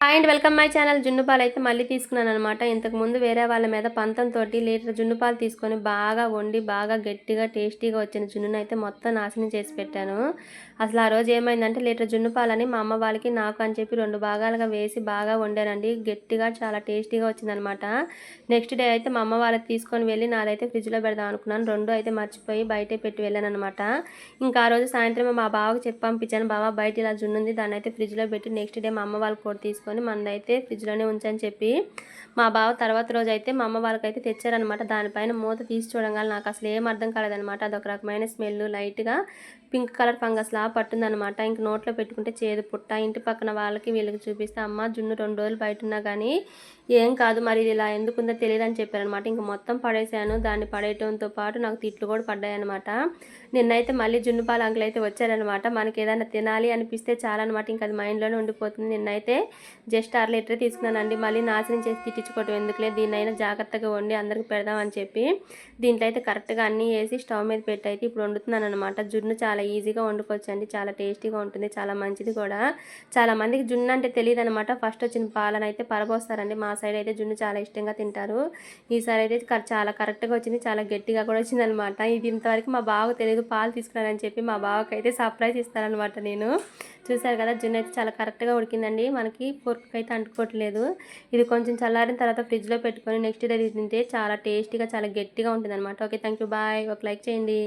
Hi and welcome my channel. జున్ను పాలు అయితే మళ్ళీ తీసుకున్నాను అనమాట. ఇంతకుముందు వేరే వాళ్ళ మీద పంతంతోటి లీటర్ జున్ను పాలు తీసుకొని బాగా వండి బాగా గట్టిగా టేస్టీగా వచ్చిన జున్నును అయితే మొత్తం నాశనం చేసి పెట్టాను. అసలు ఆ రోజు ఏమైందంటే లీటర్ జున్ను పాలని మా అమ్మ వాళ్ళకి నాకు అని చెప్పి 2 భాగాలుగా వేసి బాగా వండానండి. గట్టిగా చాలా టేస్టీగా వచ్చిందనమాట. నెక్స్ట్ డే అయితే మా అమ్మ వాళ్ళకి తీసుకొని వెళ్ళి నాదైతే ఫ్రిడ్జ్లో పెడదాం అనుకున్నాను. 2 అయితే మర్చిపోయి బయటే పెట్టి వెళ్ళాను అనమాట. ఇంకా ఆ రోజు సాయంత్రం మా బావకి చెప్పి పంపించాను, బావ బయట ఇలా జున్ను ఉంది, దాన్ని అయితే ఫ్రిడ్జ్లో పెట్టి నెక్స్ట్ డే మా అమ్మ వాళ్ళకి కూడా తీసుకొని మనదైతే ఫ్రిడ్జ్లోనే ఉంచని చెప్పి మా బావ తర్వాత రోజు అయితే మా అమ్మ వాళ్ళకైతే తెచ్చారనమాట. దానిపైన మూత తీసి చూడగానే నాకు అసలు ఏం అర్థం కాలేదనమాట. అదొక రకమైన స్మెల్, లైట్గా పింక్ కలర్ ఫంగస్ లా పట్టిందనమాట. ఇంక నోట్లో పెట్టుకుంటే చేదు పుట్ట. ఇంటి పక్కన వాళ్ళకి వీళ్ళకి చూపిస్తే అమ్మ జున్ను 2 రోజులు బయట ఉన్నా కానీ ఏం కాదు, మరి ఇది ఇలా ఎందుకుందో తెలియదు అని చెప్పారనమాట. ఇంక మొత్తం పడేసాను. దాన్ని పడేయడంతో పాటు నాకు తిట్లు కూడా పడ్డాయన్నమాట. నిన్నైతే మళ్ళీ జున్ను పాలు అంకుల్ అయితే వచ్చారనమాట. మనకి ఏదైనా తినాలి అనిపిస్తే చాలన్నమాట, ఇంకా అది మైండ్లోనే ఉండిపోతుంది. నిన్నైతే జస్ట్ 1/2 లీటర్ తీసుకున్నానండి. మళ్ళీ నాశనం చేసి తిట్టించుకోవటం ఎందుకులే, దీన్నైనా జాగ్రత్తగా వండి అందరికి పెడదామని చెప్పి దీంట్లో అయితే కరెక్ట్గా అన్నీ వేసి స్టవ్ మీద పెట్టి అయితే ఇప్పుడు వండుతున్నాను అనమాట. జున్ను చాలా ఈజీగా వండుకోవచ్చండి, చాలా టేస్టీగా ఉంటుంది, చాలా మంచిది కూడా. చాలా మందికి జున్ను అంటే తెలియదు అనమాట. ఫస్ట్ వచ్చిన పాలను అయితే పరబోస్తారండి. మా సైడ్ అయితే జున్ను చాలా ఇష్టంగా తింటారు. ఈసారి అయితే చాలా కరెక్ట్గా వచ్చింది, చాలా గట్టిగా కూడా వచ్చింది అనమాట. ఇది ఇంతవరకు మా బావకు తెలియదు పాలు తీసుకున్నానని చెప్పి. మా బావకి అయితే సర్ప్రైజ్ ఇస్తానమాట నేను. చూసారు కదా, జున్ను అయితే చాలా కరెక్ట్గా ఉడికిందండి. మనకి ఫోర్క్కి అయితే అంటుకోవట్లేదు. ఇది కొంచెం చల్లారిన తర్వాత ఫ్రిడ్జ్లో పెట్టుకొని నెక్స్ట్ డే తింటే చాలా టేస్టీగా చాలా గట్టిగా ఉంటుంది అనమాట. Okay, thank you, bye. ఒక లైక్ చేయండి.